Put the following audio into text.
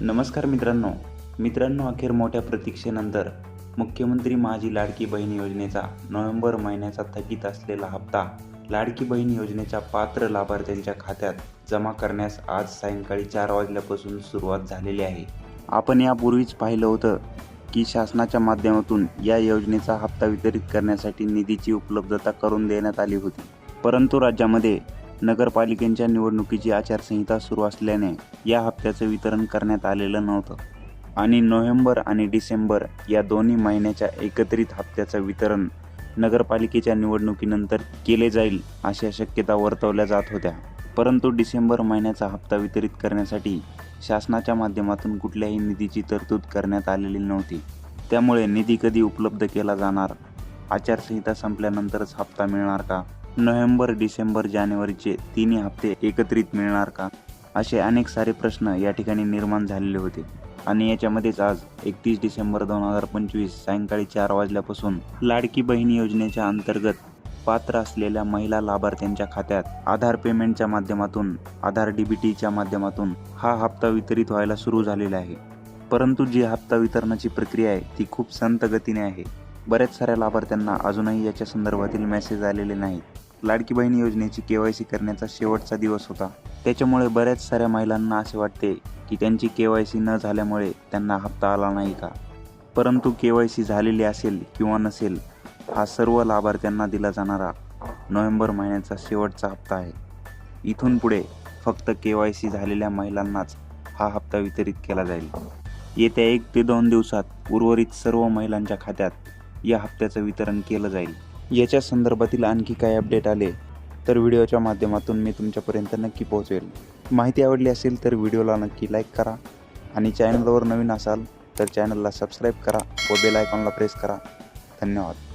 नमस्कार मित्रांनो, अखेर मोठ्या प्रतीक्षेनंतर मुख्यमंत्री माझी लाडकी बहीण योजनेचा नोव्हेंबर महिन्याचा थकीत असलेला हप्ता लाडकी बहीण योजनेच्या पात्र लाभार्थ्यांच्या खात्यात जमा करण्यास आज सायंकाळी 4 वाजल्यापासून सुरुवात झालेली आहे। आपण यापूर्वीच पाहिलं होतं की शासनाच्या माध्यमातून या योजनेचा हप्ता वितरित करण्यासाठी निधीची उपलब्धता करून देण्यात आली होती, परंतु राज्यामध्ये नगरपालिकांच्या निवडणुकीची आचारसंहिता सुरू असल्याने या हप्त्याचं वितरण करण्यात आलेलं नव्हतं आणि नोव्हेंबर आणि डिसेंबर या दोन्ही महिन्याच्या एकत्रित हप्त्याचं वितरण नगरपालिकेच्या निवडणुकीनंतर केले जाईल अशा शक्यता वर्तवल्या जात होत्या। परंतु डिसेंबर महिन्याचा हप्ता वितरित करण्यासाठी शासनाच्या माध्यमातून कुठल्याही निधीची तरतूद करण्यात आलेली नव्हती। त्यामुळे निधी कधी उपलब्ध केला जाणार, आचारसंहिता संपल्यानंतरच हप्ता मिळणार का, नोव्हेंबर, डिसेंबर, जानेवारीचे तिन्ही हप्ते एकत्रित मिळणार का, असे अनेक सारे प्रश्न या ठिकाणी निर्माण झालेले होते। आणि याच्यामध्येच आज 31 डिसेंबर 2025 सायंकाळी 4 वाजल्यापासून लाडकी बहीण योजनेच्या अंतर्गत पात्र असलेल्या महिला लाभार्थ्यांच्या खात्यात आधार पेमेंटच्या माध्यमातून, आधार डीबीटीच्या माध्यमातून हा हप्ता वितरित व्हायला सुरू झालेला आहे। परंतु जी हप्ता वितरणाची प्रक्रिया आहे ती खूप संथ गतीने आहे। बऱ्याच साऱ्या लाभार्थ्यांना अजूनही याच्या संदर्भातील मेसेज आलेले नाहीत। लाडकी बहीण योजनेची KYC करण्याचा शेवटचा दिवस होता, त्याच्यामुळे बऱ्याच साऱ्या महिलांना असे वाटते की त्यांची KYC न झाल्यामुळे त्यांना हप्ता आला नाही का। परंतु KYC झालेली असेल किंवा नसेल, हा सर्व लाभार्थ्यांना दिला जाणारा नोव्हेंबर महिन्याचा शेवटचा हप्ता आहे। इथून पुढे फक्त KYC झालेल्या महिलांनाच हा हप्ता वितरित केला जाईल। येत्या 1 ते 2 दिवसात उर्वरित सर्व महिलांच्या खात्यात या हप्त्याचं वितरण केलं जाईल। याच्या संदर्भातील आणखी काही अपडेट आले तर व्हिडिओच्या माध्यमातून मी तुमच्यापर्यंत नक्की पोहोचवेल। माहिती आवडली असेल तर व्हिडिओला नक्की लाईक करा आणि चॅनलवर नवीन असाल तर चॅनलला सबस्क्राईब करा व बेल आयकॉनला प्रेस करा। धन्यवाद।